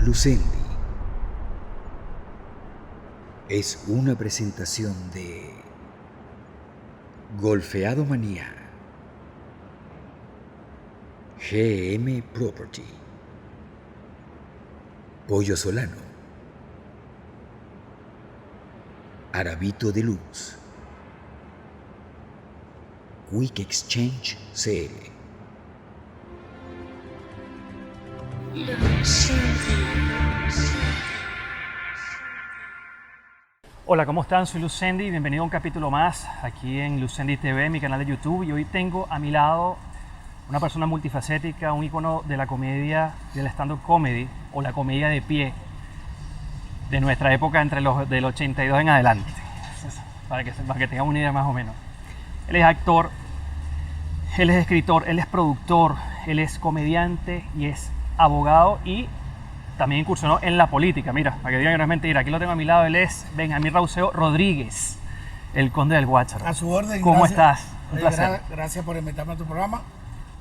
Lucendi es una presentación de Golfeado Manía, GM Property, Pollo Solano, Arabito de Luz, Quick Exchange CL. Hola, ¿cómo están? Soy Lucendi, bienvenido a un capítulo más aquí en Lucendi TV, mi canal de YouTube. Y hoy tengo a mi lado una persona multifacética, un ícono de la comedia, del stand-up comedy o la comedia de pie de nuestra época entre los del 82 en adelante, para que tengan una idea más o menos. Él es actor, él es escritor, él es productor, él es comediante y es abogado y también incursionó en la política. Mira, para que digan que no es mentira, aquí lo tengo a mi lado, él es Benjamín Rauseo Rodríguez, el Conde del Guácharo. A su orden. ¿Cómo gracias. estás? Un placer. Gracias por invitarme a tu programa.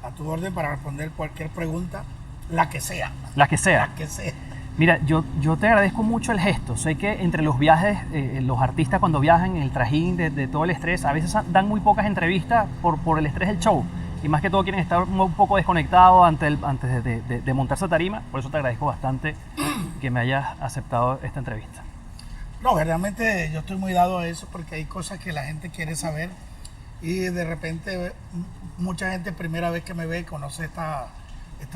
A tu orden para responder cualquier pregunta, la que sea. La que sea. La que sea. Mira, yo te agradezco mucho el gesto. Sé que entre los viajes, los artistas cuando viajan, en el trajín de todo el estrés, a veces dan muy pocas entrevistas por el estrés del show. Y más que todo quieren estar un poco desconectados antes de montarse a tarima. Por eso te agradezco bastante que me hayas aceptado esta entrevista. No, realmente yo estoy muy dado a eso porque hay cosas que la gente quiere saber y de repente mucha gente primera vez que me ve conoce estas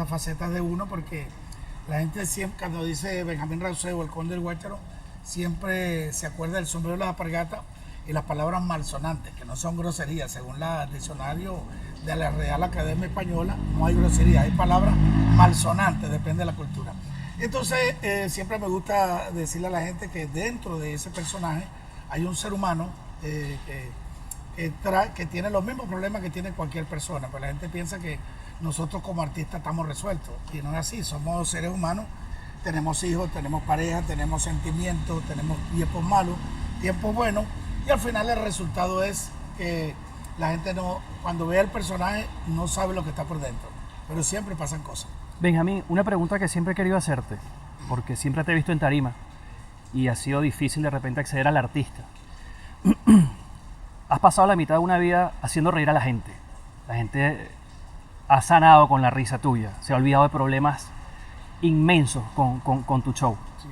facetas de uno, porque la gente siempre cuando dice Benjamín Rauseo, el Conde del Guácharo, siempre se acuerda del sombrero de las alpargatas y las palabras malsonantes, que no son groserías. Según el diccionario de la Real Academia Española, no hay groserías, hay palabras malsonantes, depende de la cultura. Entonces, siempre me gusta decirle a la gente que dentro de ese personaje hay un ser humano que tiene los mismos problemas que tiene cualquier persona. Pues la gente piensa que nosotros como artistas estamos resueltos, y no es así. Somos seres humanos, tenemos hijos, tenemos pareja, tenemos sentimientos, tenemos tiempos malos, tiempos buenos, y al final el resultado es que la gente cuando ve al personaje no sabe lo que está por dentro, pero siempre pasan cosas. Benjamín, una pregunta que siempre he querido hacerte, porque siempre te he visto en tarima y ha sido difícil de repente acceder al artista. Has pasado la mitad de una vida haciendo reír a la gente. La gente ha sanado con la risa tuya, se ha olvidado de problemas inmensos con tu show. Sí.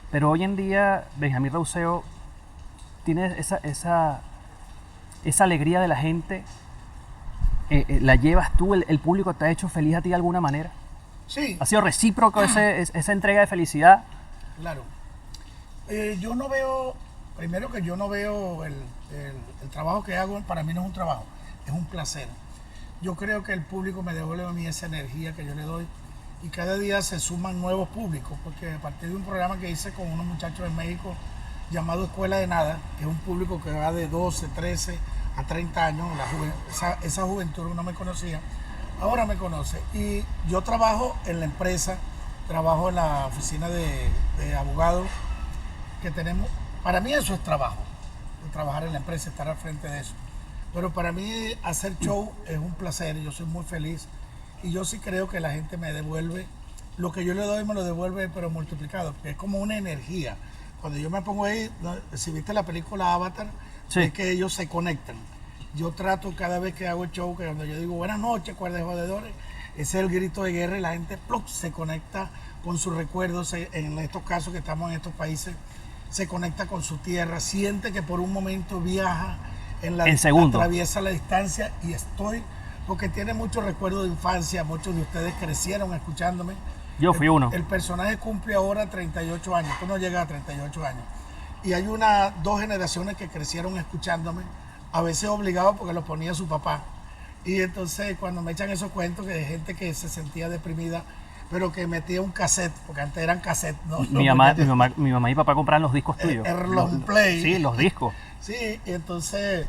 Pero hoy en día, Benjamín Rauseo, tienes esa alegría de la gente, la llevas tú, el público te ha hecho feliz a ti de alguna manera. Sí. ¿Ha sido recíproco esa entrega de felicidad? Claro. Yo no veo, primero que yo no veo el trabajo que hago, para mí no es un trabajo, es un placer. Yo creo que el público me devuelve a mí esa energía que yo le doy, y cada día se suman nuevos públicos, porque a partir de un programa que hice con unos muchachos en México llamado Escuela de Nada, que es un público que va de 12, 13 a 30 años, esa juventud no me conocía, ahora me conoce. Y yo trabajo en la empresa, trabajo en la oficina de abogados que tenemos. Para mí eso es trabajo, trabajar en la empresa, estar al frente de eso. Pero para mí hacer show es un placer, yo soy muy feliz, y yo sí creo que la gente me devuelve lo que yo le doy, me lo devuelve pero multiplicado, porque es como una energía. Cuando yo me pongo ahí, si viste la película Avatar, Sí. es que ellos se conectan. Yo trato cada vez que hago el show, que cuando yo digo buenas noches, cuerdas de jodedores, ese es el grito de guerra y la gente se conecta con sus recuerdos. En estos casos que estamos en estos países, se conecta con su tierra, siente que por un momento viaja en segundo, atraviesa la distancia, y porque tiene muchos recuerdos de infancia. Muchos de ustedes crecieron escuchándome. Yo fui uno. El personaje cumple ahora 38 años, tú no llegas a 38 años. Y hay dos generaciones que crecieron escuchándome, a veces obligados porque lo ponía su papá. Y entonces cuando me echan esos cuentos que de gente que se sentía deprimida, pero que metía un cassette, porque antes eran cassettes, ¿no? Mi mamá y papá compraban los discos tuyos. El long play. Sí, los discos. Sí, entonces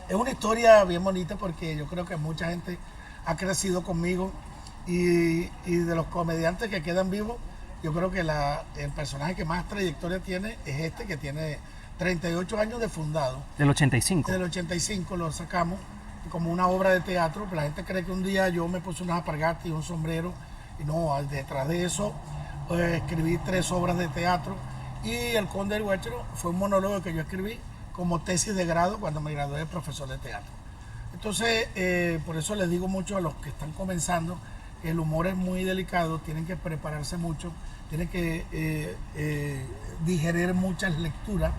es una historia bien bonita, porque yo creo que mucha gente ha crecido conmigo, y de los comediantes que quedan vivos, yo creo que el personaje que más trayectoria tiene es este, que tiene 38 años de fundado. Del 85. Del 85 lo sacamos como una obra de teatro, pero la gente cree que un día yo me puse unas alpargatas y un sombrero, y no, detrás de eso escribí 3 obras de teatro y El Conde del Guácharo fue un monólogo que yo escribí como tesis de grado cuando me gradué de profesor de teatro. Entonces, por eso les digo mucho a los que están comenzando, que el humor es muy delicado, tienen que prepararse mucho, tienen que digerir muchas lecturas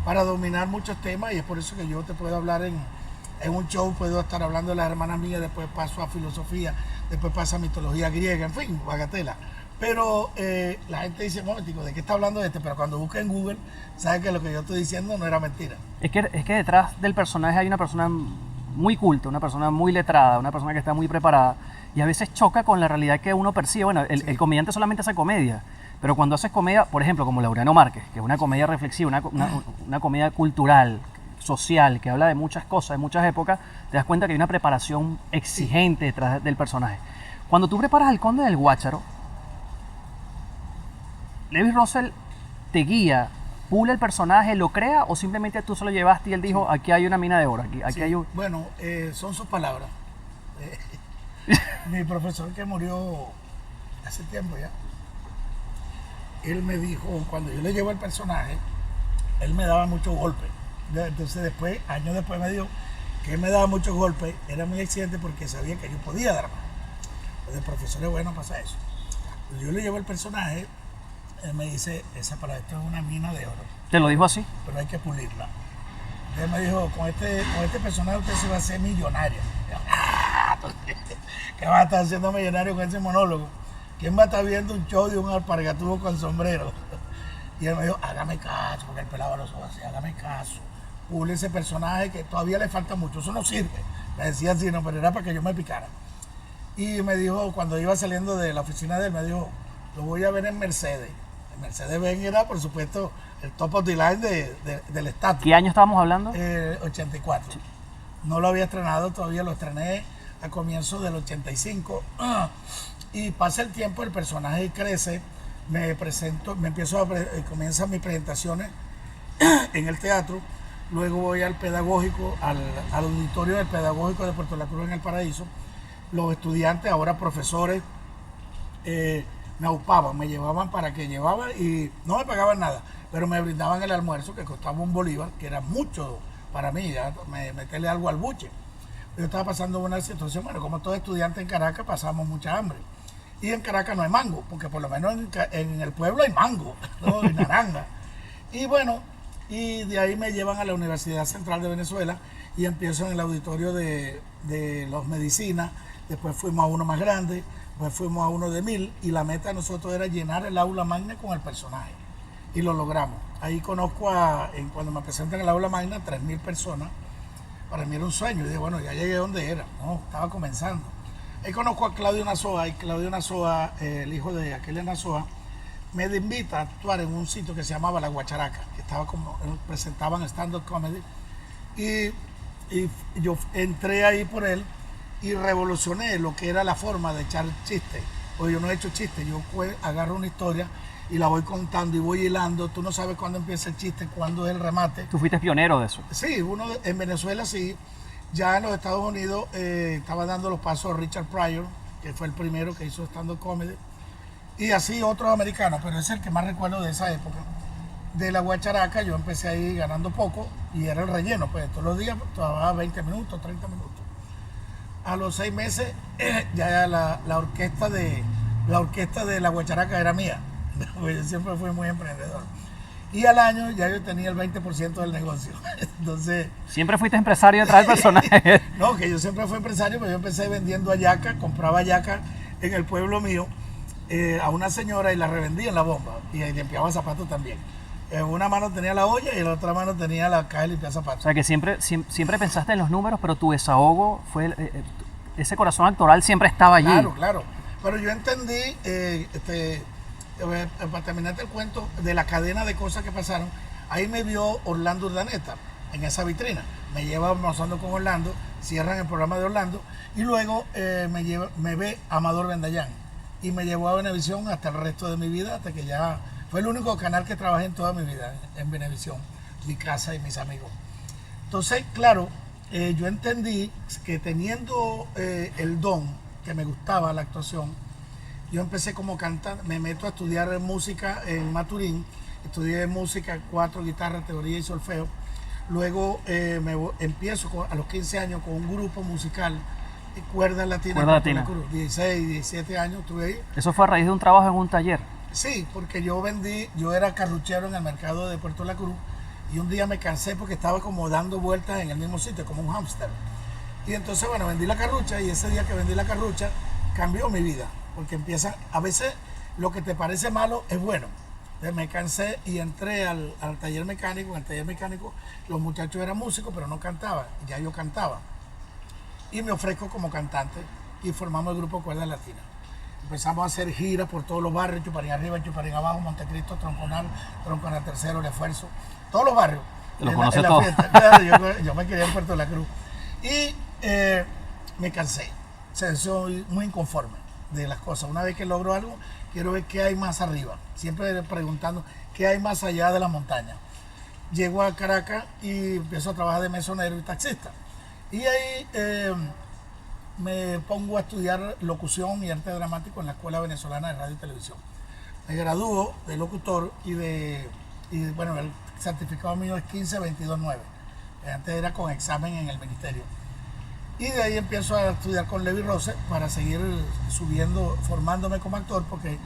para dominar muchos temas y es por eso que yo te puedo hablar en un show, puedo estar hablando de las hermanas mías, después paso a filosofía, después paso a mitología griega, en fin, bagatela. Pero la gente dice, momentico, ¿de qué está hablando este? Pero cuando busca en Google, sabe que lo que yo estoy diciendo no era mentira. Es que detrás del personaje hay una persona muy culta, una persona muy letrada, una persona que está muy preparada y a veces choca con la realidad que uno percibe. Bueno, el comediante solamente hace comedia, pero cuando haces comedia, por ejemplo, como Laureano Márquez, que es una comedia reflexiva, una comedia cultural, social, que habla de muchas cosas, de muchas épocas, te das cuenta que hay una preparación exigente detrás del personaje. Cuando tú preparas al Conde del Guácharo, Lewis Russell te guía, pule el personaje, lo crea o simplemente tú se lo llevaste y él dijo, aquí hay una mina de oro, aquí hay un... Bueno, son sus palabras. Mi profesor que murió hace tiempo ya, él me dijo, cuando yo le llevo el personaje, él me daba muchos golpes. Entonces después, años después me dijo que él me daba muchos golpes, era muy exigente porque sabía que yo podía dar más. Pues el profesor es bueno, pasa eso. Yo le llevo el personaje, él me dice, esa para esto es una mina de oro. ¿Te lo dijo así? Pero hay que pulirla. Él me dijo, con este personaje usted se va a hacer millonario. ¿Qué va a estar haciendo millonario con ese monólogo? ¿Quién va a estar viendo un show de un alpargatubo con sombrero? Y él me dijo, hágame caso, porque él pelaba los ojos así, hágame caso. Pule ese personaje que todavía le falta mucho, eso no sirve. Me decía así, no, pero era para que yo me picara. Y me dijo, cuando iba saliendo de la oficina de él, me dijo, lo voy a ver en Mercedes. El Mercedes-Benz era, por supuesto, el top of the line del estatus. ¿Qué año estábamos hablando? 84. Sí. No lo había estrenado, todavía lo estrené a comienzos del 85. Y pasa el tiempo, el personaje crece, me presento, comienzan mis presentaciones en el teatro, luego voy al pedagógico, al auditorio del pedagógico de Puerto La Cruz en El Paraíso. Los estudiantes, ahora profesores, me aupaban, me llevaban para que llevaba y no me pagaban nada, pero me brindaban el almuerzo que costaba $1, que era mucho para mí, ya meterle algo al buche. Yo estaba pasando una situación, bueno, como todo estudiante en Caracas pasamos mucha hambre. Y en Caracas no hay mango, porque por lo menos en el pueblo hay mango, ¿no? Y naranja. Y bueno, y de ahí me llevan a la Universidad Central de Venezuela y empiezo en el auditorio de los medicinas. Después fuimos a uno más grande, después fuimos a uno de 1000 y la meta de nosotros era llenar el aula magna con el personaje. Y lo logramos. Ahí conozco cuando me presentan en el aula magna, 3000 personas. Para mí era un sueño. Y dije, bueno, ya llegué donde era. No, estaba comenzando. Ahí conozco a Claudio Nazoa, y Claudio Nazoa, el hijo de Aquelia Nazoa, me invita a actuar en un sitio que se llamaba La Guacharaca, que estaba presentaban stand-up comedy. Y yo entré ahí por él y revolucioné lo que era la forma de echar chistes. Porque yo no he hecho chistes, yo agarro una historia y la voy contando y voy hilando. Tú no sabes cuándo empieza el chiste, cuándo es el remate. Tú fuiste pionero de eso. Sí, en Venezuela sí. Ya en los Estados Unidos estaba dando los pasos Richard Pryor, que fue el primero que hizo stand-up comedy. Y así otros americanos, pero es el que más recuerdo de esa época. De La Guacharaca yo empecé ahí ganando poco y era el relleno, pues todos los días trabajaba 20 minutos, 30 minutos. A los 6 meses ya la orquesta de La Guacharaca era mía, porque yo siempre fui muy emprendedor. Y al año ya yo tenía el 20% del negocio. Entonces, ¿siempre fuiste empresario detrás del personaje? No, que yo siempre fui empresario, pero yo empecé vendiendo hallaca, compraba hallaca en el pueblo mío a una señora y la revendía en la bomba. Y limpiaba zapatos también. En una mano tenía la olla y en la otra mano tenía la caja de limpiar zapatos. O sea que siempre pensaste en los números, pero tu desahogo fue ese corazón actoral siempre estaba allí. Claro, claro. Pero yo entendí, para terminarte el cuento, de la cadena de cosas que pasaron, ahí me vio Orlando Urdaneta en esa vitrina. Me lleva almorzando con Orlando, cierran el programa de Orlando y luego me ve Amador Bendayán y me llevó a Venevisión hasta el resto de mi vida, hasta que ya fue el único canal que trabajé en toda mi vida, en Venevisión, mi casa y mis amigos. Entonces, claro, yo entendí que teniendo el don, que me gustaba la actuación, Yo empecé como cantante, me meto a estudiar música en Maturín, estudié música, 4 guitarras, teoría y solfeo. Luego empiezo a los 15 años con un grupo musical, Cuerdas Latinas. Cuerda Latina. 16, 17 años estuve ahí. Eso fue a raíz de un trabajo en un taller. Sí, porque yo era carruchero en el mercado de Puerto La Cruz y un día me cansé porque estaba como dando vueltas en el mismo sitio, como un hámster. Y entonces, bueno, vendí la carrucha y ese día que vendí la carrucha cambió mi vida, porque a veces lo que te parece malo es bueno. Entonces me cansé y entré al taller mecánico. En el taller mecánico los muchachos eran músicos, pero no cantaban, ya yo cantaba. Y me ofrezco como cantante y formamos el grupo Cuerdas Latinas. Empezamos a hacer giras por todos los barrios, Chuparín arriba, Chuparín abajo, Montecristo, Tronconal Tercero, El Esfuerzo, todos los barrios. Los conoce todos. Claro, yo me quería en Puerto La Cruz. Y me cansé, o sea, soy muy inconforme de las cosas. Una vez que logro algo, quiero ver qué hay más arriba, siempre preguntando qué hay más allá de la montaña. Llego a Caracas y empiezo a trabajar de mesonero y taxista. Y ahí me pongo a estudiar locución y arte dramático en la Escuela Venezolana de Radio y Televisión. Me gradúo de locutor y bueno, el certificado mío es 15229. Antes era con examen en el ministerio. Y de ahí empiezo a estudiar con Levi Rose para seguir subiendo, formándome como actor, porque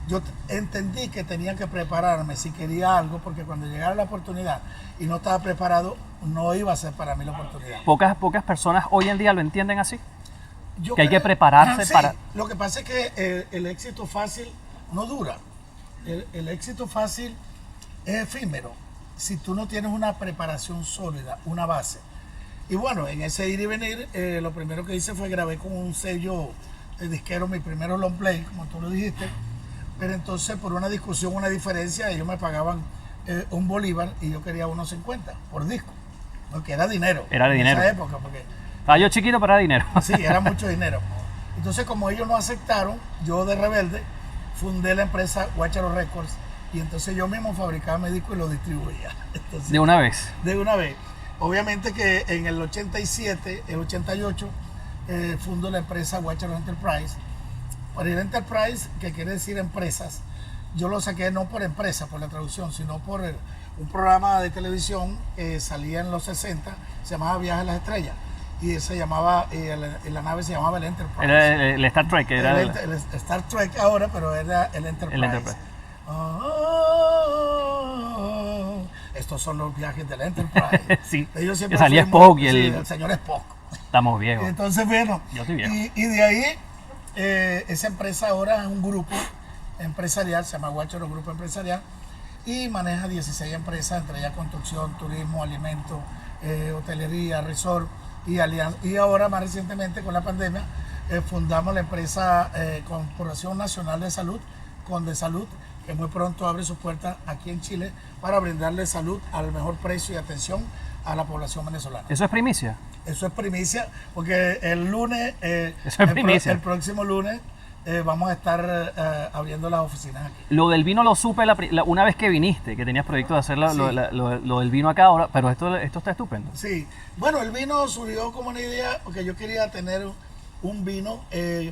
yo entendí que tenía que prepararme si quería algo, porque cuando llegara la oportunidad y no estaba preparado, no iba a ser para mí la oportunidad. Pocas personas hoy en día lo entienden así. Yo Que hay que creo- prepararse sí, para... Lo que pasa es que el éxito fácil no dura. El éxito fácil es efímero si tú no tienes una preparación sólida, una base. Y bueno, en ese ir y venir, lo primero que hice fue grabé con un sello disquero mi primero long play, como tú lo dijiste. Pero entonces, por una discusión, una diferencia, ellos me pagaban un bolívar y yo quería 1.50 por disco. Porque era dinero. Era en dinero. esa época, porque Estaba yo chiquito, pero era dinero. sí, era mucho dinero. Entonces, como ellos no aceptaron, yo de rebelde fundé la empresa Guácharo Records y entonces yo mismo fabricaba mi disco y lo distribuía. Entonces, De una vez. de una vez. Obviamente que en el 87, el 88, fundo la empresa Guácharo Enterprise. Por el Enterprise, que quiere decir empresas, yo lo saqué no por empresa, por la traducción, sino por un programa de televisión que salía en los 60, se llamaba Viaje a las Estrellas. Y se llamaba, la nave se llamaba el Enterprise. Era el Star Trek. Era El Star Trek ahora, pero era el Enterprise. El Enterprise. Estos son los viajes del Enterprise. Sí, Ellos que siempre salía fuimos- Spock y sí, el... el señor Spock. Estamos viejos. Entonces, bueno, Yo estoy viejo. y de ahí, esa empresa ahora es un grupo empresarial, se llama Guácharo Grupo Empresarial, y maneja 16 empresas, entre ellas construcción, turismo, alimentos, hotelería, resort y alianza. Y ahora, más recientemente, con la pandemia, fundamos la empresa Corporación Nacional de Salud, Conde Salud, que muy pronto abre sus puertas aquí en Chile para brindarle salud al mejor precio y atención a la población venezolana. ¿Eso es primicia? Eso es primicia, porque el lunes, Eso es primicia. el próximo lunes, vamos a estar abriendo las oficinas aquí. Lo del vino lo supe una vez que viniste, que tenías proyecto de hacer Sí. lo del vino acá ahora, pero esto está estupendo. Sí, bueno, el vino surgió como una idea, porque yo quería tener un vino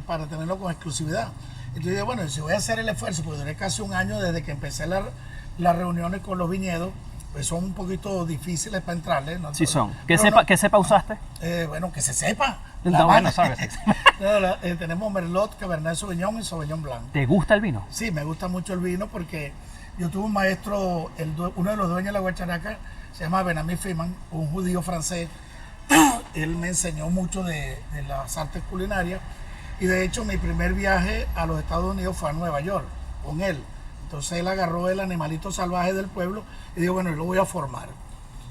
para tenerlo con exclusividad. Entonces dije, bueno, si voy a hacer el esfuerzo, porque duré casi un año desde que empecé las reuniones con los viñedos, pues son un poquito difíciles para entrarle, ¿no? Sí son. Pero ¿Qué cepa usaste? bueno, que se sepa. No, La bueno, Habana. sabes. No, tenemos Merlot, Cabernet Sauvignon y Sauvignon Blanc. ¿Te gusta el vino? Sí, me gusta mucho el vino porque yo tuve un maestro, uno de los dueños de la Guacharaca, se llama Benami Freeman, un judío francés. Él me enseñó mucho de las artes culinarias y de hecho mi primer viaje a los Estados Unidos fue a Nueva York con él. Entonces él agarró el animalito salvaje del pueblo y dijo, bueno, yo lo voy a formar.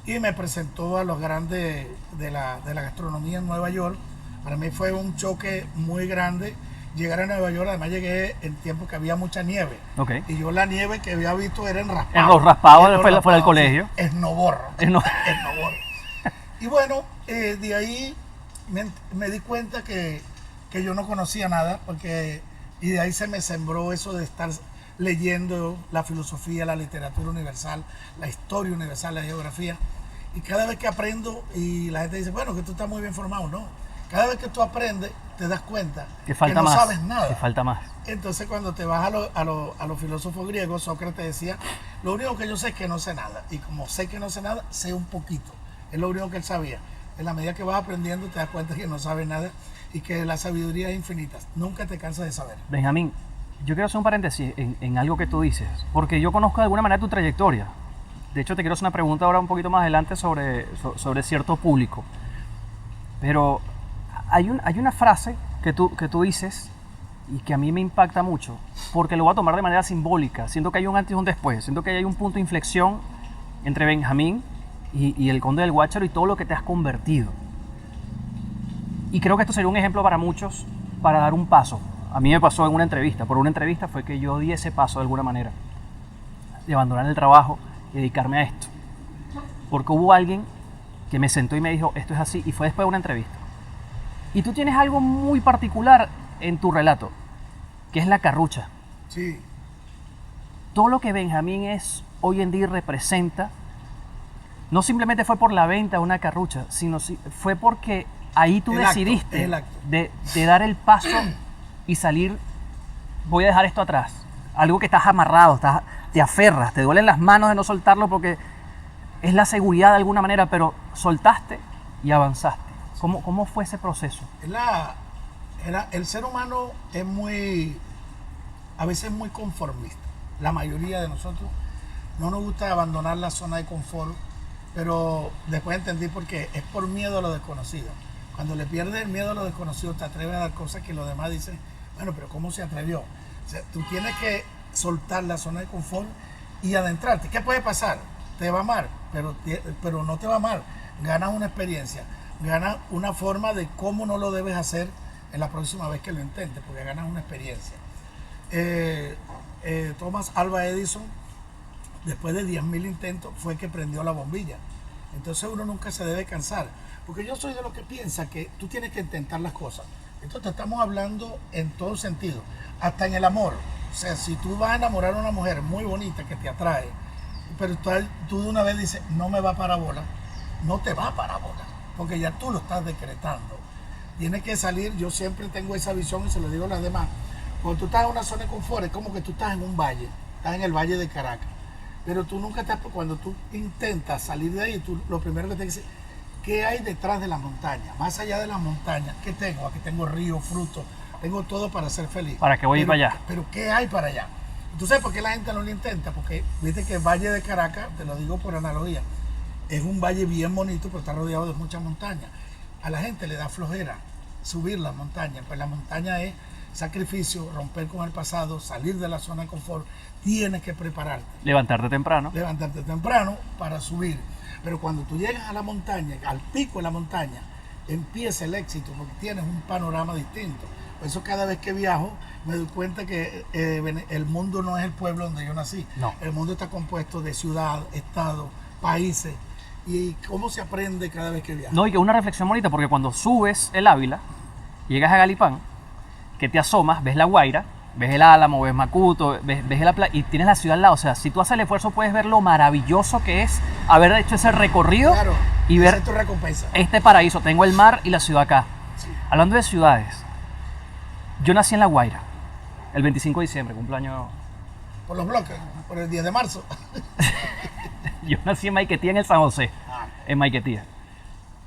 Y me presentó a los grandes de la gastronomía en Nueva York. Para mí fue un choque muy grande llegar a Nueva York. Además llegué en tiempo que había mucha nieve. Ok. Y yo la nieve que había visto era en raspado. En los raspados fuera del colegio. Es Esnoborro. Esno- Esnoborro. Y bueno, de ahí me di cuenta que yo no conocía nada, y de ahí se me sembró eso de estar leyendo la filosofía, la literatura universal, la historia universal, la geografía. Y cada vez que aprendo y la gente dice, bueno, que tú estás muy bien formado, no. Cada vez que tú aprendes, te das cuenta Que falta no más. sabes nada. Que falta más. Entonces, cuando te vas a los filósofos griegos, Sócrates decía, lo único que yo sé es que no sé nada. Y como sé que no sé nada, sé un poquito. Es lo único que él sabía. En la medida que vas aprendiendo, te das cuenta que no sabes nada y que la sabiduría es infinita. Nunca te cansas de saber. Benjamín, yo quiero hacer un paréntesis en algo que tú dices, porque yo conozco de alguna manera tu trayectoria. De hecho, te quiero hacer una pregunta ahora un poquito más adelante sobre cierto público. Pero hay una frase que tú dices y que a mí me impacta mucho, porque lo voy a tomar de manera simbólica. Siento que hay un antes y un después. Siento que hay un punto de inflexión entre Benjamín y el Conde del Guácharo y todo lo que te has convertido. Y creo que esto sería un ejemplo para muchos para dar un paso. A mí me pasó en una entrevista. Por una entrevista fue que yo di ese paso de alguna manera, de abandonar el trabajo y dedicarme a esto. Porque hubo alguien que me sentó y me dijo, esto es así, y fue después de una entrevista. Y tú tienes algo muy particular en tu relato, que es la carrucha. Sí. Todo lo que Benjamín es hoy en día y representa, no simplemente fue por la venta de una carrucha, sino fue porque ahí tú decidiste de dar el paso y salir, voy a dejar esto atrás. Algo que estás amarrado, te aferras, te duelen las manos de no soltarlo porque es la seguridad de alguna manera, pero soltaste y avanzaste. ¿Cómo fue ese proceso? El ser humano es a veces muy conformista. La mayoría de nosotros no nos gusta abandonar la zona de confort, pero después entendí por qué. Es por miedo a lo desconocido. Cuando le pierdes el miedo a lo desconocido, te atreves a dar cosas que los demás dicen, bueno, pero ¿cómo se atrevió? O sea, tú tienes que soltar la zona de confort y adentrarte. ¿Qué puede pasar? Te va mal, pero no te va mal. Ganas una experiencia, ganas una forma de cómo no lo debes hacer en la próxima vez que lo intentes, porque ganas una experiencia. Thomas Alva Edison, después de 10.000 intentos, fue que prendió la bombilla. Entonces uno nunca se debe cansar, porque yo soy de los que piensa que tú tienes que intentar las cosas. Entonces estamos hablando en todo sentido, hasta en el amor. O sea, si tú vas a enamorar a una mujer muy bonita que te atrae, pero tú de una vez dices, no me va para bola, no te va para bola, porque ya tú lo estás decretando. Tienes que salir, yo siempre tengo esa visión y se lo digo a las demás. Cuando tú estás en una zona de confort, es como que tú estás en un valle, estás en el valle de Caracas. Pero tú nunca estás, cuando tú intentas salir de ahí, lo primero que tienes que decir, ¿qué hay detrás de la montaña? Más allá de la montaña, ¿qué tengo? Aquí tengo río, frutos, tengo todo para ser feliz. ¿Para qué voy a ir para allá? Pero ¿qué hay para allá? ¿Tú sabes por qué la gente no lo intenta? Porque viste que el Valle de Caracas, te lo digo por analogía, es un valle bien bonito, pero está rodeado de muchas montañas. A la gente le da flojera subir la montaña, pues la montaña es sacrificio, romper con el pasado, salir de la zona de confort. Tienes que prepararte. Levantarte temprano. Levantarte temprano para subir. Pero cuando tú llegas a la montaña, al pico de la montaña, empieza el éxito porque tienes un panorama distinto. Por eso cada vez que viajo me doy cuenta que el mundo no es el pueblo donde yo nací. No. El mundo está compuesto de ciudad, estado, países. Y cómo se aprende cada vez que viajas. No, y que una reflexión bonita, porque cuando subes el Ávila, llegas a Galipán, que te asomas, ves La Guaira, ves el Álamo, ves Macuto, ves la playa y tienes la ciudad al lado. O sea, si tú haces el esfuerzo puedes ver lo maravilloso que es haber hecho ese recorrido, claro, y ver tu recompensa. Este paraíso. Tengo el mar y la ciudad acá. Sí. Hablando de ciudades, yo nací en La Guaira, el 25 de diciembre, cumpleaños. Por los bloques, por el 10 de marzo. Yo nací en Maiquetía, en el San José, en Maiquetía.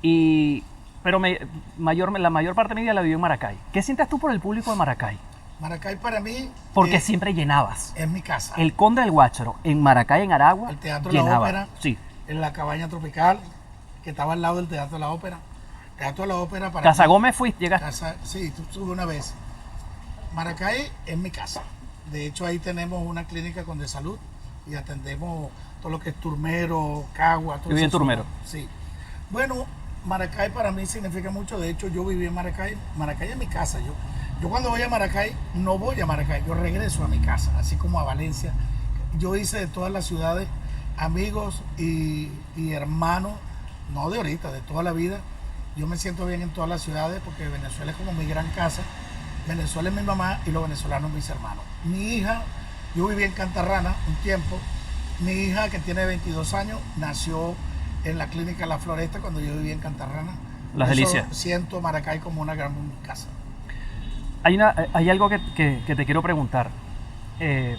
Pero la mayor parte de mi vida la viví en Maracay. ¿Qué sientes tú por el público de Maracay? Maracay para mí... Porque siempre llenabas. Es mi casa. El Conde del Guácharo, en Maracay, en Aragua, el Teatro de la llenaba. Ópera, Sí. en la Cabaña Tropical, que estaba al lado del Teatro de la Ópera. Teatro de la Ópera para Casa mí, Gómez llegaste. sí, tú subes una vez. Maracay es mi casa. De hecho, ahí tenemos una clínica con de salud y atendemos todo lo que es Turmero, Cagua. Yo viví en Turmero. Sí. Bueno, Maracay para mí significa mucho. De hecho, yo viví en Maracay. Maracay es mi casa. Yo cuando voy a Maracay, no voy a Maracay, yo regreso a mi casa, así como a Valencia. Yo hice de todas las ciudades amigos y hermanos, no de ahorita, de toda la vida. Yo me siento bien en todas las ciudades porque Venezuela es como mi gran casa. Venezuela es mi mamá y los venezolanos mis hermanos. Mi hija, yo viví en Cantarrana un tiempo. Mi hija, que tiene 22 años, nació en la clínica La Floresta cuando yo vivía en Cantarrana. Las Por eso delicias. siento Maracay como una gran casa. Hay algo que te quiero preguntar. He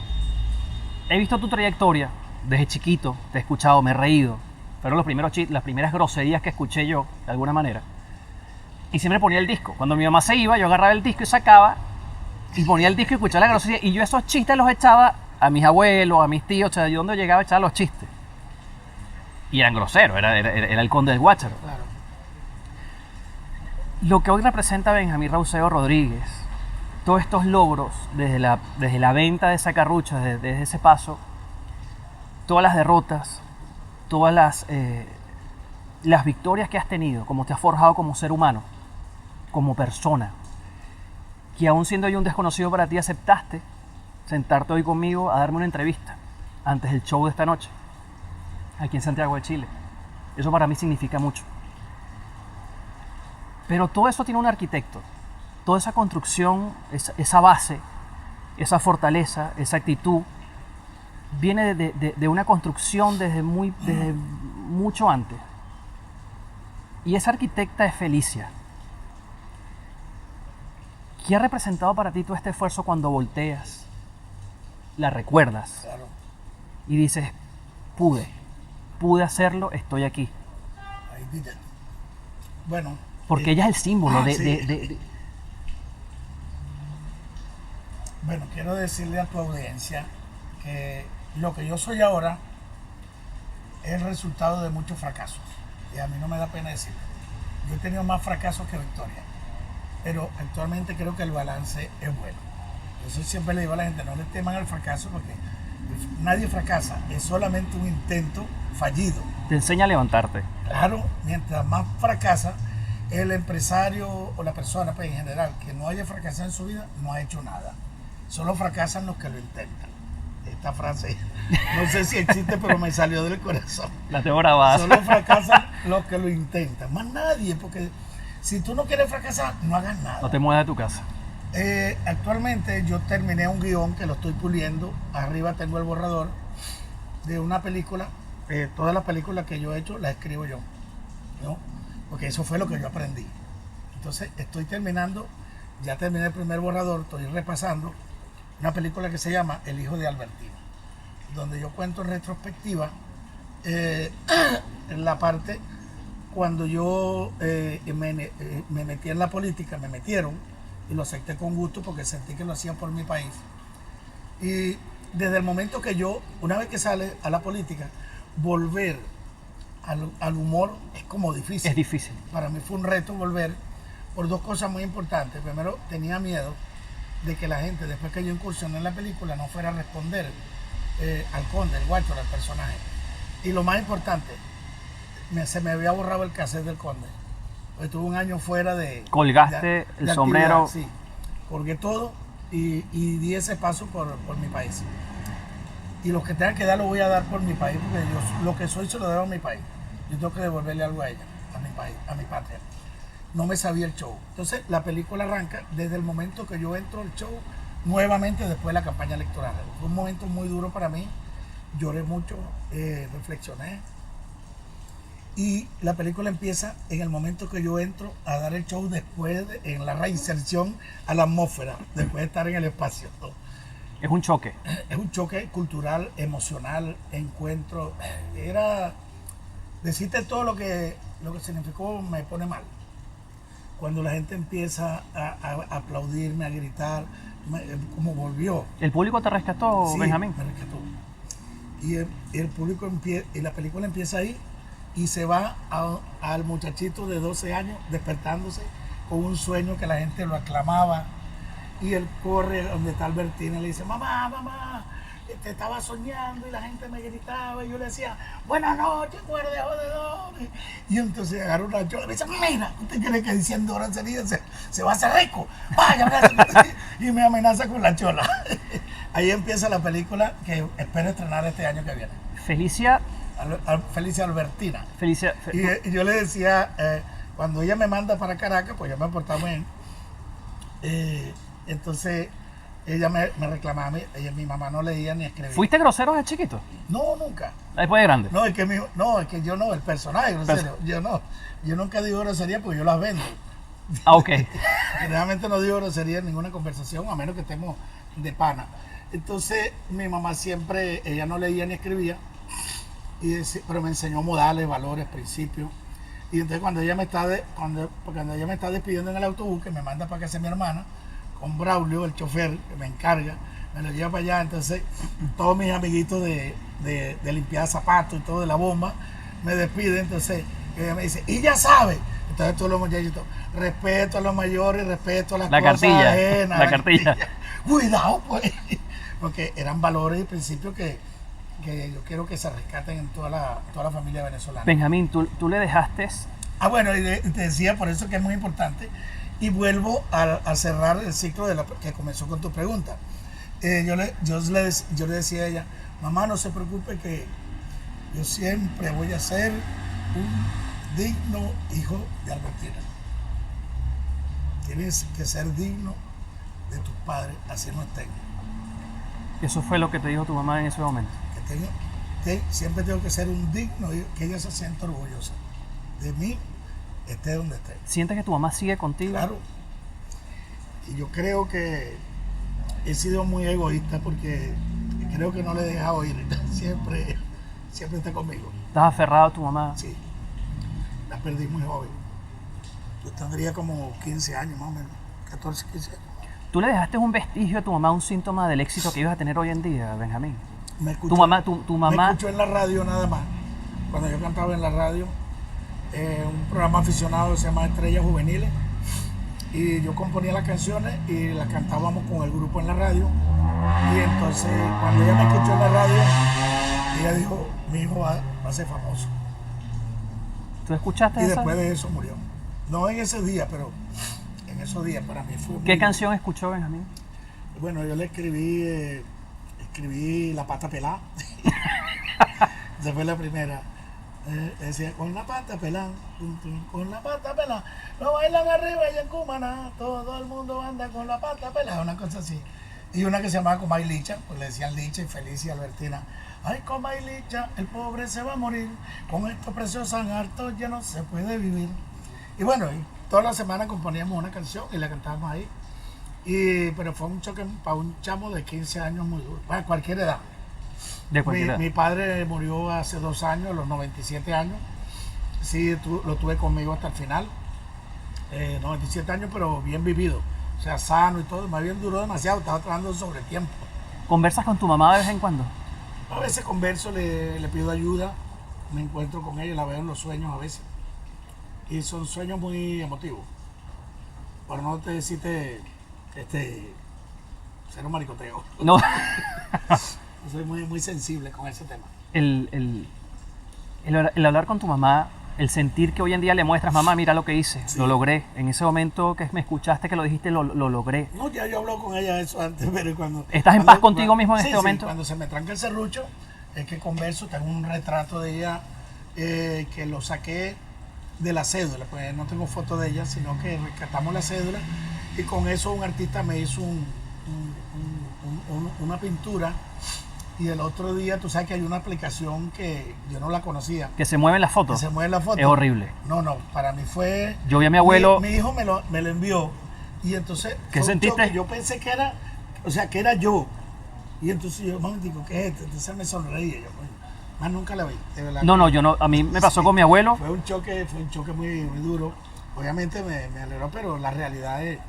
visto tu trayectoria desde chiquito, te he escuchado, me he reído. Fueron las primeras groserías que escuché yo, de alguna manera. Y siempre ponía el disco. Cuando mi mamá se iba, yo agarraba el disco y sacaba, y ponía el disco y escuchaba la grosería. Y yo esos chistes los echaba a mis abuelos, a mis tíos, o sea, yo donde llegaba echaba los chistes. Y eran groseros, era el conde del Guácharo. Claro. Lo que hoy representa Benjamín Rauseo Rodríguez, todos estos logros, desde la venta de Sacarruchas, desde ese paso, todas las derrotas, todas las victorias que has tenido, cómo te has forjado como ser humano, como persona, que aún siendo yo un desconocido para ti, aceptaste sentarte hoy conmigo a darme una entrevista antes del show de esta noche, aquí en Santiago de Chile. Eso para mí significa mucho. Pero todo eso tiene un arquitecto. Toda esa construcción, esa base, esa fortaleza, esa actitud, viene de una construcción desde mucho antes. Y esa arquitecta es Felicia. ¿Qué ha representado para ti todo este esfuerzo cuando volteas, la recuerdas Claro. y dices, pude hacerlo, estoy aquí? I did it. Bueno. Porque ella es el símbolo sí. Bueno, quiero decirle a tu audiencia que lo que yo soy ahora es el resultado de muchos fracasos. Y a mí no me da pena decirlo. Yo he tenido más fracasos que victorias. Pero actualmente creo que el balance es bueno. Yo siempre le digo a la gente, no le teman al fracaso porque nadie fracasa. Es solamente un intento fallido. Te enseña a levantarte. Claro, mientras más fracasa, el empresario o la persona pues, en general que no haya fracasado en su vida, no ha hecho nada. Solo fracasan los que lo intentan. Esta frase, no sé si existe, pero me salió del corazón. La tengo grabada. Solo fracasan los que lo intentan. Más nadie, porque si tú no quieres fracasar, no hagas nada. No te muevas de tu casa. Actualmente yo terminé un guión que lo estoy puliendo. Arriba tengo el borrador de una película. Todas las películas que yo he hecho las escribo yo, ¿no? Porque eso fue lo que yo aprendí. Entonces estoy terminando, ya terminé el primer borrador, estoy repasando una película que se llama El hijo de Albertina, donde yo cuento en retrospectiva en la parte cuando yo me metí en la política, me metieron y lo acepté con gusto porque sentí que lo hacían por mi país. Y desde el momento que yo, una vez que sale a la política, volver al humor es como difícil. Es difícil. Para mí fue un reto volver por dos cosas muy importantes. Primero, tenía miedo de que la gente, después que yo incursioné en la película, no fuera a responder al conde, al Guácharo, al personaje. Y lo más importante, se me había borrado el cassette del conde. Estuve un año fuera de... Colgaste el sombrero. Sí, colgué todo y di ese paso por mi país. Y lo que tenga que dar lo voy a dar por mi país, porque yo lo que soy se lo debo a mi país. Yo tengo que devolverle algo a ella, a mi país, a mi patria. No me sabía el show. Entonces la película arranca desde el momento que yo entro al show, nuevamente después de la campaña electoral. Fue un momento muy duro para mí, lloré mucho, reflexioné. Y la película empieza en el momento que yo entro a dar el show después en la reinserción a la atmósfera, después de estar en el espacio, ¿no? Es un choque. Es un choque cultural, emocional, encuentro. Era decirte todo lo que significó me pone mal. Cuando la gente empieza a aplaudirme, a gritar, como volvió. ¿El público te rescató, Sí, Benjamín? me rescató. Y el público empieza, y la película empieza ahí y se va al muchachito de 12 años despertándose con un sueño que la gente lo aclamaba. Y él corre donde está Albertina y le dice, mamá, te estaba soñando, y la gente me gritaba y yo le decía, buenas noches, cuerda de jodedores. Y entonces agarró una chola y me dice, mira, ¿usted cree que diciendo groserías se va a hacer rico? Vaya, y me amenaza con la chola. Ahí empieza la película que espero estrenar este año que viene. Felicia. Felicia Albertina. Felicia. Y yo le decía, cuando ella me manda para Caracas, pues yo me portaba bien. Entonces ella me reclamaba, mi mamá no leía ni escribía. ¿Fuiste grosero de chiquito? No, nunca. Después de grande. No, es que yo no, el personaje grosero. Yo no. Yo nunca digo grosería porque yo las vendo. Ah, ok. Generalmente no digo grosería en ninguna conversación, a menos que estemos de pana. Entonces, mi mamá siempre, ella no leía ni escribía, pero me enseñó modales, valores, principios. Y entonces cuando ella me está despidiendo en el autobús, que me manda para casa de mi hermana, con Braulio, el chofer, que me encarga, me lo lleva para allá. Entonces, todos mis amiguitos de limpiar zapatos y todo, de la bomba, me despiden. Entonces, ella me dice, y ya sabe. Entonces, todos los muchachitos, respeto a los mayores, respeto a las cosas cartilla, ajenas. la cartilla. Cuidado, pues. Porque eran valores y principios que yo quiero que se rescaten en toda la familia venezolana. Benjamín, tú le dejaste... Bueno, y te decía por eso que es muy importante. Y vuelvo a cerrar el ciclo que comenzó con tu pregunta. Yo le decía a ella, mamá, no se preocupe que yo siempre voy a ser un digno hijo de Albertina. Tienes que ser digno de tus padres, así no estén. Eso fue lo que te dijo tu mamá en ese momento. Siempre tengo que ser un digno, que ella se sienta orgullosa de mí, esté donde esté. ¿Sientes que tu mamá sigue contigo? Claro. Y yo creo que he sido muy egoísta porque creo que no le he dejado ir. Siempre está conmigo. ¿Estás aferrado a tu mamá? Sí. La perdí muy joven. Yo tendría como 15 años más o menos. 14, 15 años. ¿Tú le dejaste un vestigio a tu mamá, un síntoma del éxito que ibas a tener hoy en día, Benjamín? Me escuchó, Tu mamá... me escuchó en la radio nada más. Cuando yo cantaba en la radio, un programa aficionado que se llama Estrellas Juveniles. Y yo componía las canciones y las cantábamos con el grupo en la radio. Y entonces, cuando ella me escuchó en la radio, ella dijo, mi hijo va a ser famoso. ¿Tú escuchaste Y eso? después de eso murió. No en ese día, pero en esos días para mí fue ¿Qué canción escuchó, Benjamín? Bueno, yo le escribí La Pata Pelada. Esa fue la primera. Decía, con la pata pelada, con la pata pelada, lo bailan arriba y en Cumaná, todo el mundo anda con la pata pelada, una cosa así. Y una que se llamaba Comay Licha, pues le decían Licha y Felicia y Albertina. Ay, Comay Licha, el pobre se va a morir, con estos precios tan hartos ya no se puede vivir. Y bueno, y toda la semana componíamos una canción y la cantábamos ahí. Pero fue un choque para un chamo de 15 años muy duro, bueno, cualquier edad. De cualquier edad. Mi padre murió hace 2 años, a los 97 años. Sí, lo tuve conmigo hasta el final. 97 años, pero bien vivido. O sea, sano y todo. Más bien duró demasiado, estaba trabajando sobre tiempo. ¿Conversas con tu mamá de vez en cuando? A veces converso, le pido ayuda, me encuentro con ella, la veo en los sueños a veces. Y son sueños muy emotivos. Por no te decirte, ser un maricoteo. No. Soy muy sensible con ese tema. El hablar con tu mamá, el sentir que hoy en día le muestras, mamá, mira lo que hice, Sí. lo logré. En ese momento que me escuchaste, que lo dijiste, lo logré. No, ya yo hablo con ella eso antes, pero cuando... ¿Estás en paz contigo mismo en este momento? Sí, cuando se me tranca el serrucho, es que converso, tengo un retrato de ella que lo saqué de la cédula, pues no tengo foto de ella, sino que rescatamos la cédula y con eso un artista me hizo una pintura. Y el otro día, tú sabes que hay una aplicación que yo no la conocía. Que se mueven las Que fotos. se mueve la foto. Es horrible. No, para mí fue... Yo vi a mi abuelo... Mi hijo me lo envió. Y entonces... ¿Qué fue un sentiste? choque. Yo pensé que era... O sea, que era yo. Y entonces yo, momentico, ¿qué es esto? Entonces me sonreí. Yo, pues, más nunca la vi. De verdad No, que- no, yo no. A mí me pasó con mi abuelo. Fue un choque muy duro. Obviamente me alegró, pero la realidad es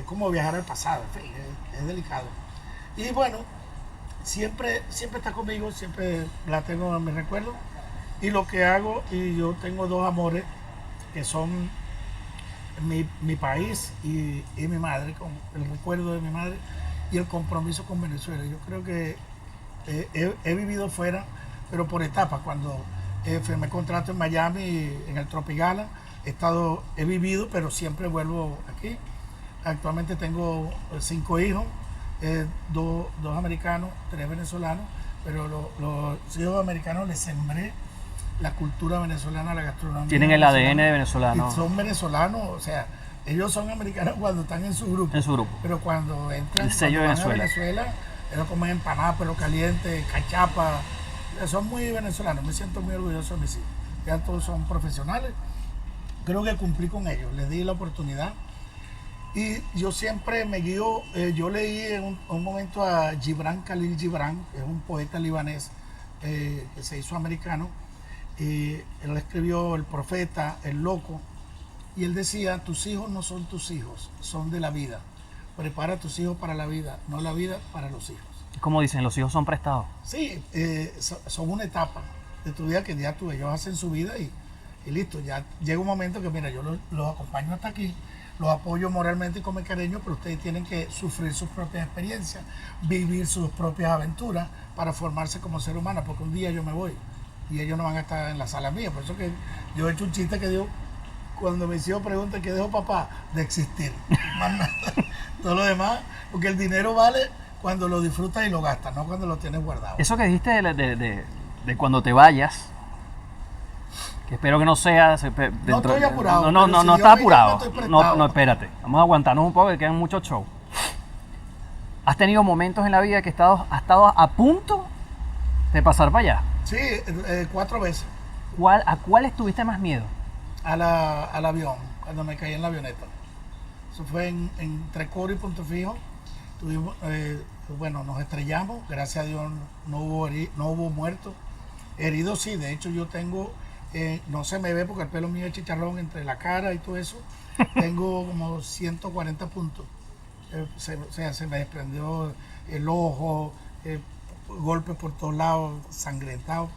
como viajar al pasado. En fin, es delicado. Y bueno... Siempre está conmigo, siempre la tengo en mi recuerdo. Y lo que hago, y yo tengo 2 amores que son mi país y mi madre, con el recuerdo de mi madre y el compromiso con Venezuela. Yo creo que he vivido fuera, pero por etapas. Cuando firmé contrato en Miami, en el Tropigala, he vivido, pero siempre vuelvo aquí. Actualmente tengo 5 hijos. 2 americanos, 3 venezolanos, pero los hijos americanos les sembré la cultura venezolana, la gastronomía. Tienen el ADN venezolana. de venezolano. Y son venezolanos, o sea, Ellos son americanos cuando están en su grupo. En su grupo. Pero cuando entran, El sello cuando van a Venezuela. Venezuela, ellos comen empanadas, pero caliente, cachapa. Son muy venezolanos, me siento muy orgulloso de mis hijos. Ya todos son profesionales. Creo que cumplí con ellos, les di la oportunidad. Y yo siempre me guío, yo leí en un momento a Gibran Khalil Gibran, que es un poeta libanés que se hizo americano. Él escribió El Profeta, El Loco, y él decía, tus hijos no son tus hijos, son de la vida. Prepara a tus hijos para la vida, no la vida para los hijos. Como dicen, los hijos son prestados. Sí, son una etapa de tu vida que ya ellos hacen su vida y listo. Ya llega un momento que, mira, yo los acompaño hasta aquí, los apoyo moralmente y con mi cariño, pero ustedes tienen que sufrir sus propias experiencias, vivir sus propias aventuras para formarse como ser humano, porque un día yo me voy y ellos no van a estar en la sala mía. Por eso que yo he hecho un chiste que digo, cuando mis hijos preguntan qué dejó papá, de existir. Más nada. Todo lo demás, porque el dinero vale cuando lo disfrutas y lo gastas, no cuando lo tienes guardado. Eso que dijiste de cuando te vayas, que espero que no sea... No estoy apurado. No pero si estás Dios me apurado. llama, estoy prestado. No, espérate. Vamos a aguantarnos un poco, que quedan muchos shows. ¿Has tenido momentos en la vida que has estado a punto de pasar para allá? Sí, 4 veces. ¿A cuál tuviste más miedo? Al avión, cuando me caí en la avioneta. Eso fue entre Coro y Punto Fijo. Tuvimos, nos estrellamos. Gracias a Dios no hubo muertos. Heridos sí, de hecho yo tengo, no se me ve porque el pelo mío es chicharrón entre la cara y todo eso. Tengo como 140 puntos. Se me desprendió el ojo, golpes por todos lados, sangrentado.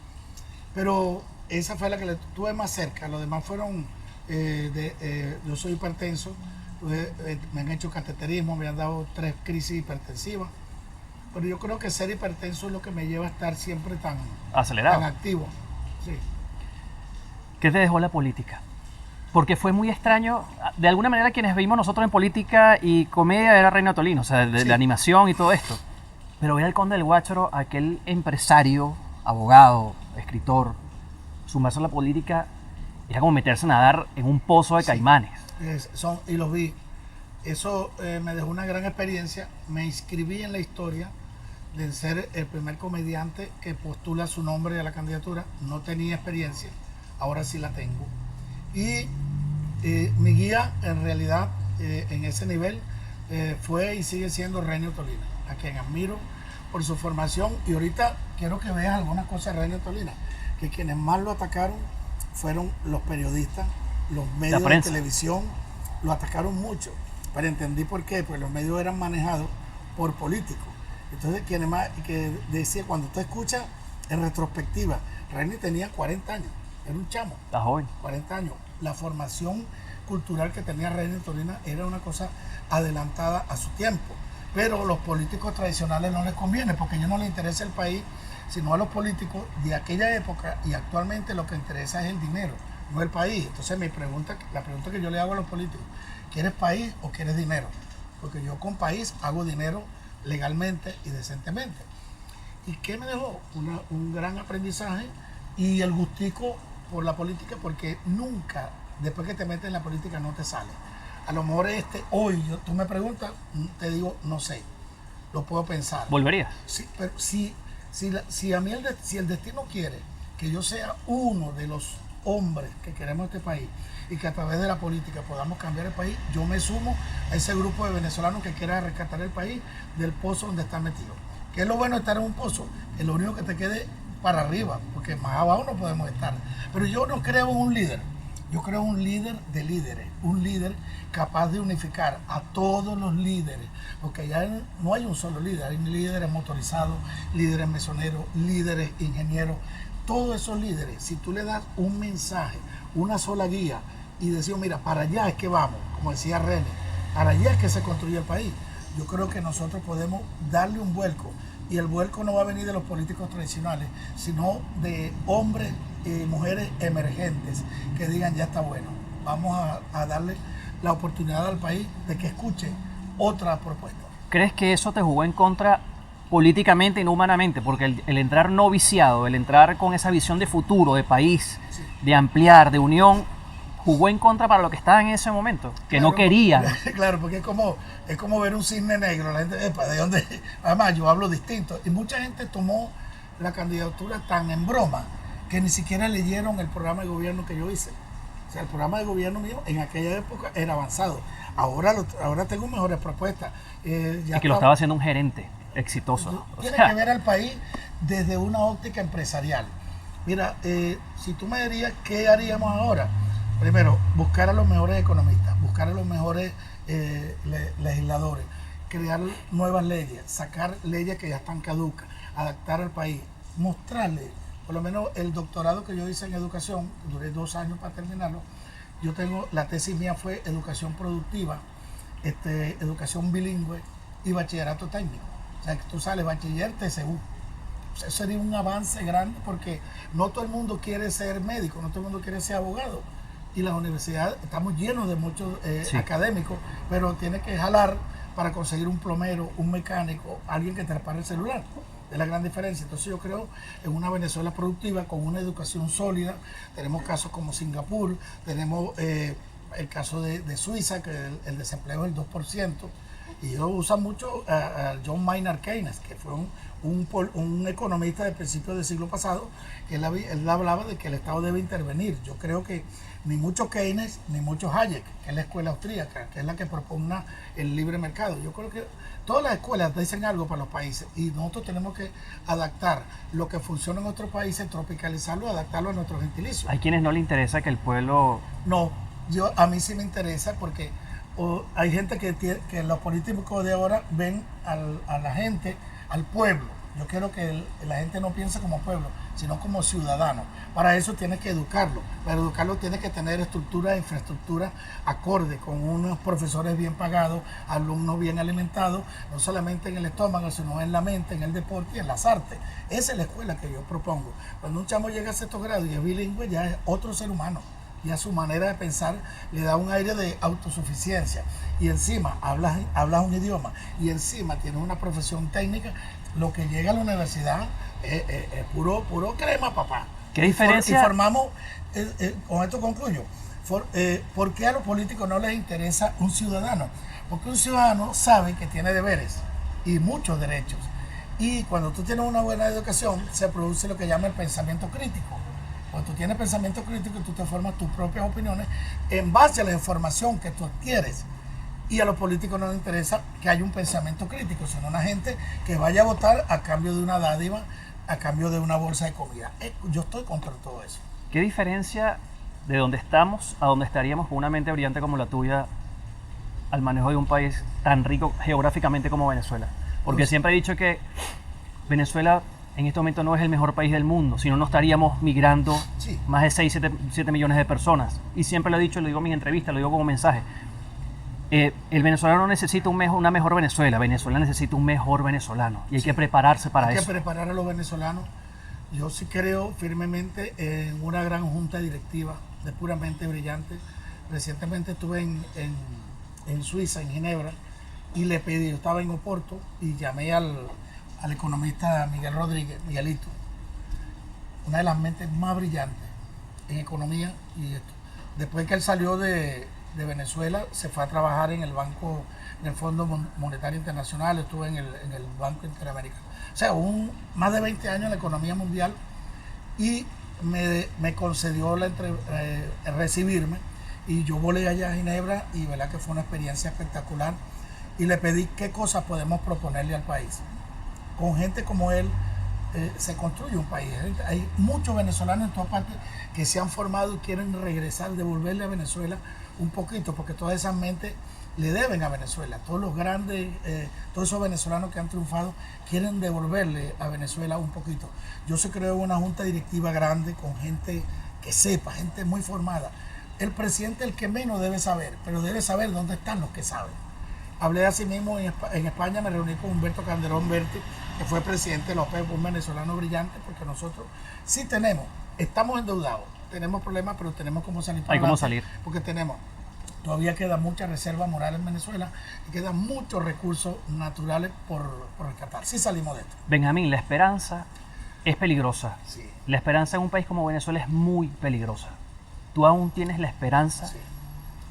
Pero esa fue la que le tuve más cerca. Los demás fueron, yo soy hipertenso, me han hecho cateterismo, me han dado 3 crisis hipertensivas. Pero yo creo que ser hipertenso es lo que me lleva a estar siempre tan acelerado, tan activo. Sí. ¿Qué te dejó la política? Porque fue muy extraño. De alguna manera, quienes vimos nosotros en política y comedia era Reina Tolino, o sea, de animación y todo esto. Pero ver al Conde del Guácharo, aquel empresario, abogado, escritor, sumarse a la política era como meterse a nadar en un pozo de caimanes. Y los vi. Eso me dejó una gran experiencia. Me inscribí en la historia de ser el primer comediante que postula su nombre a la candidatura. No tenía experiencia, ahora sí la tengo. Y mi guía, en realidad, en ese nivel, fue y sigue siendo Renio Tolina, a quien admiro por su formación. Y ahorita quiero que veas algunas cosas de Renio Tolina, que quienes más lo atacaron fueron los periodistas, los medios de televisión, lo atacaron mucho. Pero entendí por qué, pues los medios eran manejados por políticos. Entonces, quienes más, que decía, cuando usted escucha en retrospectiva, Renio tenía 40 años, era un chamo. Está joven. 40 años. La formación cultural que tenía Renio Tolina era una cosa adelantada a su tiempo. Pero a los políticos tradicionales no les conviene, porque a ellos no les interesa el país, sino a los políticos de aquella época, y actualmente lo que interesa es el dinero, no el país. Entonces la pregunta que yo le hago a los políticos, ¿quieres país o quieres dinero? Porque yo con país hago dinero legalmente y decentemente. ¿Y qué me dejó? Un gran aprendizaje y el gustico por la política, porque nunca, después que te metes en la política, no te sale. A lo mejor hoy, tú me preguntas, te digo, no sé, lo puedo pensar. ¿Volverías? Sí, pero si el destino quiere que yo sea uno de los hombres que queremos este país y que a través de la política podamos cambiar el país, yo me sumo a ese grupo de venezolanos que quiera rescatar el país del pozo donde está metido. ¿Qué es lo bueno de estar en un pozo? Es lo único que te quede para arriba, porque más abajo no podemos estar. Pero yo no creo en un líder, yo creo en un líder de líderes, un líder capaz de unificar a todos los líderes, porque ya no hay un solo líder, hay líderes motorizados, líderes mesoneros, líderes ingenieros. Todos esos líderes, si tú le das un mensaje, una sola guía y decimos, mira, para allá es que vamos, como decía René, para allá es que se construye el país. Yo creo que nosotros podemos darle un vuelco, y el vuelco no va a venir de los políticos tradicionales, sino de hombres y mujeres emergentes que digan, ya está bueno, vamos a darle la oportunidad al país de que escuche otra propuesta. ¿Crees que eso te jugó en contra políticamente y no humanamente? Porque el entrar no viciado, el entrar con esa visión de futuro, de país, sí, de ampliar, de unión, jugó en contra para lo que estaba en ese momento, que no querían. Claro, porque es como ver un cisne negro. La gente, epa, ¿de dónde? Además, yo hablo distinto. Y mucha gente tomó la candidatura tan en broma que ni siquiera leyeron el programa de gobierno que yo hice. O sea, el programa de gobierno mío en aquella época era avanzado. Ahora tengo mejores propuestas. Y que lo estaba haciendo un gerente exitoso. Tiene que ver al país desde una óptica empresarial. Mira, si tú me dirías qué haríamos ahora, primero, buscar a los mejores economistas, buscar a los mejores legisladores, crear nuevas leyes, sacar leyes que ya están caducas, adaptar al país, mostrarle, por lo menos el doctorado que yo hice en educación, duré 2 años para terminarlo, la tesis mía fue educación productiva, educación bilingüe y bachillerato técnico. O sea, que tú sales bachiller TCU. O sea, sería un avance grande porque no todo el mundo quiere ser médico, no todo el mundo quiere ser abogado. Y las universidades, estamos llenos de muchos académicos, pero tienes que jalar para conseguir un plomero, un mecánico, alguien que te repare el celular. Es la gran diferencia. Entonces yo creo en una Venezuela productiva con una educación sólida. Tenemos casos como Singapur, tenemos el caso de Suiza, que el desempleo es el 2%. Y ellos usan mucho a John Maynard Keynes, que fue un economista del principio del siglo pasado, que él hablaba de que el Estado debe intervenir. Yo creo que ni mucho Keynes, ni mucho Hayek, que es la escuela austríaca, que es la que propugna el libre mercado. Yo creo que todas las escuelas dicen algo para los países y nosotros tenemos que adaptar lo que funciona en otros países, tropicalizarlo, adaptarlo a nuestro gentilicio. Hay quienes no les interesa que el pueblo... No, a mí sí me interesa porque hay gente que los políticos de ahora ven a la gente, al pueblo. Yo quiero que la gente no piense como pueblo, sino como ciudadano. Para eso tienes que educarlo. Para educarlo tienes que tener estructura e infraestructura acorde, con unos profesores bien pagados, alumnos bien alimentados, no solamente en el estómago, sino en la mente, en el deporte y en las artes. Esa es la escuela que yo propongo. Cuando un chamo llega a sexto grado y es bilingüe, ya es otro ser humano. Y a su manera de pensar le da un aire de autosuficiencia. Y encima hablas un idioma. Y encima tienes una profesión técnica. Lo que llega a la universidad es puro crema, papá. ¿Qué diferencia? Y formamos, con esto concluyo, ¿por qué a los políticos no les interesa un ciudadano? Porque un ciudadano sabe que tiene deberes y muchos derechos. Y cuando tú tienes una buena educación, se produce lo que llama el pensamiento crítico. Cuando tú tienes pensamiento crítico, tú te formas tus propias opiniones en base a la información que tú adquieres. Y a los políticos no les interesa que haya un pensamiento crítico, sino una gente que vaya a votar a cambio de una dádiva, a cambio de una bolsa de comida. Yo estoy contra todo eso. ¿Qué diferencia de donde estamos a donde estaríamos con una mente brillante como la tuya al manejo de un país tan rico geográficamente como Venezuela? Porque siempre he dicho que Venezuela en este momento no es el mejor país del mundo, sino no estaríamos migrando más de 6, 7 millones de personas. Y siempre lo he dicho, lo digo en mis entrevistas, lo digo como mensaje. El venezolano no necesita una mejor Venezuela, Venezuela necesita un mejor venezolano y hay que prepararse para eso. Hay que preparar a los venezolanos. Yo sí creo firmemente en una gran junta directiva de puramente brillante. Recientemente estuve en Suiza, en Ginebra, y le pedí, yo estaba en Oporto y llamé al economista Miguel Rodríguez, Miguelito, una de las mentes más brillantes en economía y esto. Después que él salió de Venezuela, se fue a trabajar en el banco, en el Fondo Monetario Internacional, estuvo en el Banco Interamericano. O sea, más de 20 años en la economía mundial y me concedió recibirme y yo volé allá a Ginebra y verdad que fue una experiencia espectacular y le pedí qué cosas podemos proponerle al país. Con gente como él se construye un país. Hay muchos venezolanos en todas partes que se han formado y quieren regresar, devolverle a Venezuela un poquito, porque todas esas mentes le deben a Venezuela. Todos los grandes, todos esos venezolanos que han triunfado quieren devolverle a Venezuela un poquito. Yo sí creo en una junta directiva grande con gente que sepa, gente muy formada. El presidente es el que menos debe saber, pero debe saber dónde están los que saben. Hablé así mismo en España, me reuní con Humberto Calderón Berti, que fue presidente de la OPEP, un venezolano brillante, porque nosotros sí estamos endeudados, tenemos problemas, pero tenemos cómo salir. Hay cómo salir. Porque todavía queda mucha reserva moral en Venezuela y quedan muchos recursos naturales por rescatar. Sí salimos de esto. Benjamín, la esperanza es peligrosa. Sí. La esperanza en un país como Venezuela es muy peligrosa. ¿Tú aún tienes la esperanza? Sí.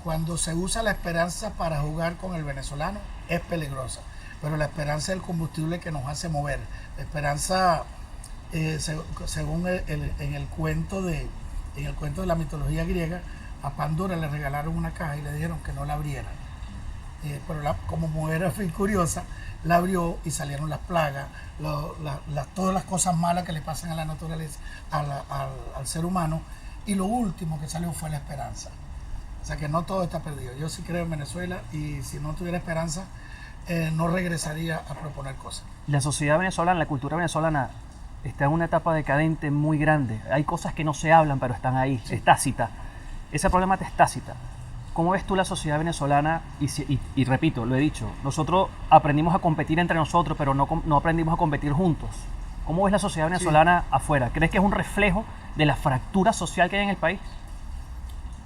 Cuando se usa la esperanza para jugar con el venezolano es peligrosa, pero la esperanza es el combustible que nos hace mover. La esperanza, según en el cuento de la mitología griega, a Pandora le regalaron una caja y le dijeron que no la abriera. Pero como mujer fue curiosa, la abrió y salieron las plagas, todas las cosas malas que le pasan a la naturaleza, al ser humano, y lo último que salió fue la esperanza. O sea que no todo está perdido. Yo sí creo en Venezuela y si no tuviera esperanza, no regresaría a proponer cosas. La sociedad venezolana, la cultura venezolana está en una etapa decadente muy grande. Hay cosas que no se hablan, pero están ahí, sí. Es tácita. Ese problema es tácita. ¿Cómo ves tú la sociedad venezolana? Y repito, lo he dicho, nosotros aprendimos a competir entre nosotros, pero no aprendimos a competir juntos. ¿Cómo ves la sociedad venezolana afuera? ¿Crees que es un reflejo de la fractura social que hay en el país?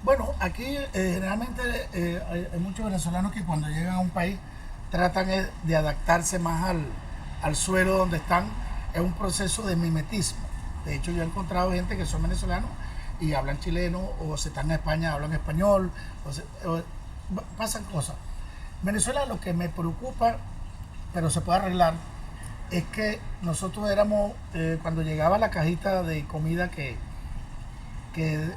Bueno, aquí generalmente hay muchos venezolanos que cuando llegan a un país tratan de adaptarse más al suelo donde están. Es un proceso de mimetismo. De hecho, yo he encontrado gente que son venezolanos y hablan chileno, o si están en España hablan español, pasan cosas. Venezuela, lo que me preocupa, pero se puede arreglar, es que nosotros éramos, cuando llegaba la cajita de comida que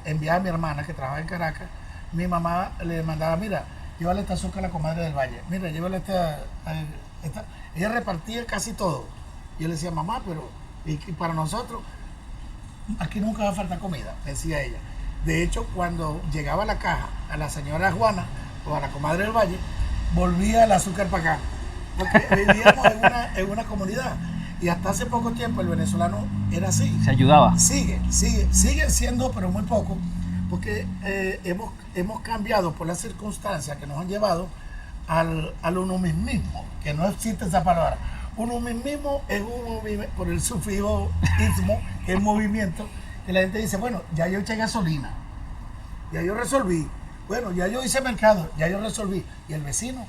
enviaba mi hermana, que trabaja en Caracas, mi mamá le mandaba, mira, llévale esta azúcar a la comadre del Valle, mira, llévale esta. Ella repartía casi todo. Yo le decía, mamá, pero y para nosotros, aquí nunca va a faltar comida, decía ella. De hecho, cuando llegaba la caja a la señora Juana o a la comadre del Valle, volvía el azúcar para acá, porque vivíamos en una comunidad. Y hasta hace poco tiempo el venezolano era así. Se ayudaba. Siguen siendo, pero muy poco, porque hemos cambiado por las circunstancias que nos han llevado al unomismismo, que no existe esa palabra. Unomismismo es un movimiento, por el sufijo ismo, que es movimiento, que la gente dice, bueno, ya yo eché gasolina, ya yo resolví, bueno, ya yo hice mercado, ya yo resolví. Y el vecino,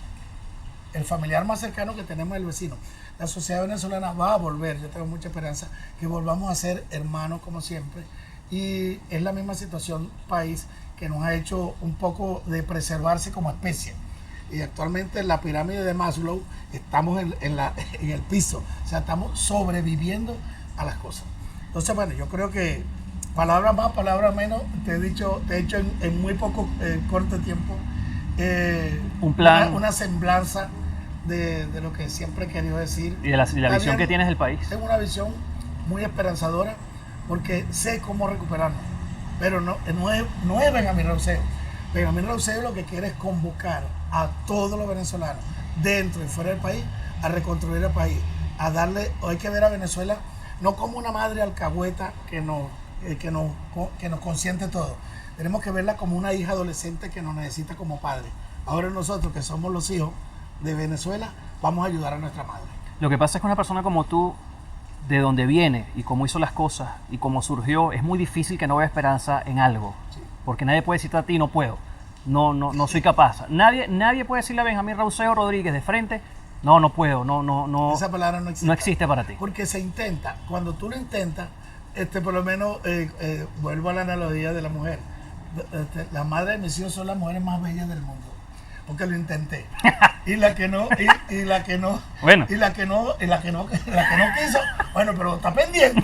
el familiar más cercano que tenemos es el vecino. La sociedad venezolana va a volver, yo tengo mucha esperanza, que volvamos a ser hermanos como siempre. Y es la misma situación país que nos ha hecho un poco de preservarse como especie. Y actualmente en la pirámide de Maslow estamos en el piso, o sea, estamos sobreviviendo a las cosas. Entonces, bueno, yo creo que palabras más, palabras menos, te he hecho en muy poco corto tiempo un plan, una semblanza de lo que siempre he querido decir. Y de la visión que tienes del país. Tengo una visión muy esperanzadora porque sé cómo recuperarnos, pero no es Benjamín Rauseo. Benjamín Rauseo lo que quiere es convocar a todos los venezolanos dentro y fuera del país a reconstruir el país, a darle, hay que ver a Venezuela no como una madre alcahueta que nos consiente todo. Tenemos que verla como una hija adolescente que nos necesita como padre. Ahora nosotros, que somos los hijos de Venezuela, vamos a ayudar a nuestra madre. Lo que pasa es que una persona como tú, de donde viene y cómo hizo las cosas y cómo surgió, es muy difícil que no vea esperanza en algo. Sí. Porque nadie puede decirte a ti, no puedo, no soy capaz. Nadie puede decirle a Benjamín Rauseo Rodríguez de frente, no puedo, no. Esa palabra no existe. No existe para ti. Porque se intenta. Cuando tú lo intentas, por lo menos, vuelvo a la analogía de la mujer. Las madres de mis hijos son las mujeres más bellas del mundo. Porque lo intenté. Y la que no, y la que no, bueno. y la que no quiso, bueno, pero está pendiente.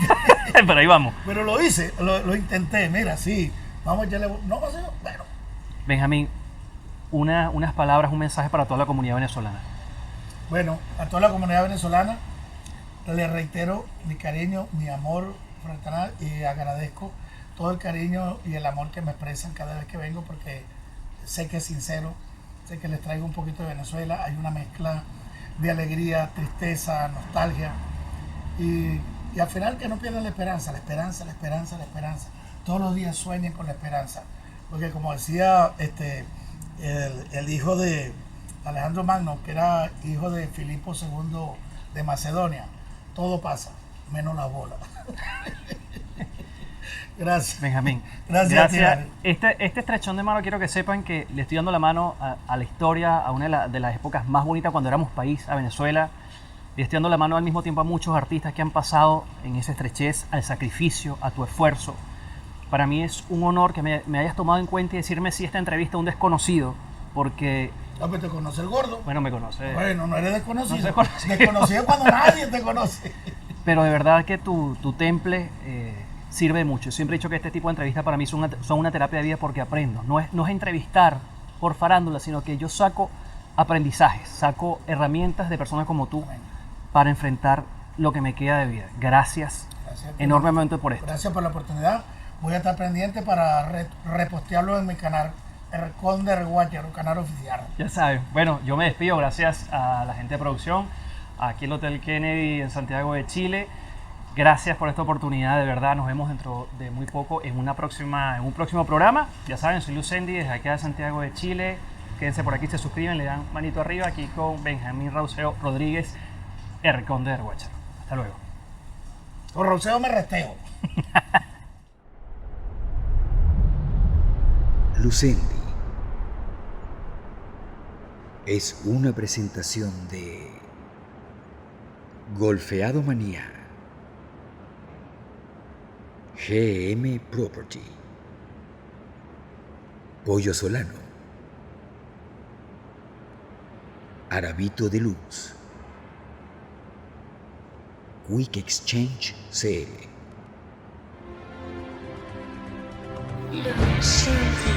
Pero ahí vamos. Pero lo hice, lo intenté, mira, sí, vamos, ya no pasó, bueno. Benjamín, unas palabras, un mensaje para toda la comunidad venezolana. Bueno, a toda la comunidad venezolana le reitero mi cariño, mi amor fraternal, y agradezco todo el cariño y el amor que me expresan cada vez que vengo, porque sé que es sincero. Sé que les traigo un poquito de Venezuela, hay una mezcla de alegría, tristeza, nostalgia, y al final que no pierdan la esperanza. Todos los días sueñen con la esperanza, porque como decía el hijo de Alejandro Magno, que era hijo de Filipo II de Macedonia, todo pasa, menos la bola. Gracias. Benjamín. Gracias. Este estrechón de mano, quiero que sepan que le estoy dando la mano a la historia, a una de las épocas más bonitas cuando éramos país, a Venezuela. Le estoy dando la mano al mismo tiempo a muchos artistas que han pasado en esa estrechez, al sacrificio, a tu esfuerzo. Para mí es un honor que me hayas tomado en cuenta y decirme si esta entrevista a un desconocido, porque, No, pero te conoce el gordo. bueno, me conoce. Bueno, no eres desconocido. No soy desconocido. Desconocido cuando nadie te conoce. Pero de verdad que tu temple sirve mucho. Siempre he dicho que este tipo de entrevistas para mí son una terapia de vida porque aprendo. No es entrevistar por farándula, sino que yo saco aprendizajes, saco herramientas de personas como tú para enfrentar lo que me queda de vida. Gracias, Gracias enormemente por esto. Gracias por la oportunidad. Voy a estar pendiente para repostearlo en mi canal, el Conde Rewatcher, un canal oficial. Ya sabes. Bueno, yo me despido. Gracias a la gente de producción, aquí en el Hotel Kennedy en Santiago de Chile. Gracias por esta oportunidad, de verdad. Nos vemos dentro de muy poco en un próximo programa. Ya saben, soy Lucendi desde aquí de Santiago de Chile. Quédense por aquí, se suscriben, le dan manito arriba aquí con Benjamín Rauseo Rodríguez, el Conde de Rewatcher. Hasta luego. Con Roseo me resteo. Lucendi es una presentación de Golfeado Manía, GM Property, Pollo Solano, Arabito de Luz, Quick Exchange CL. Lucendi.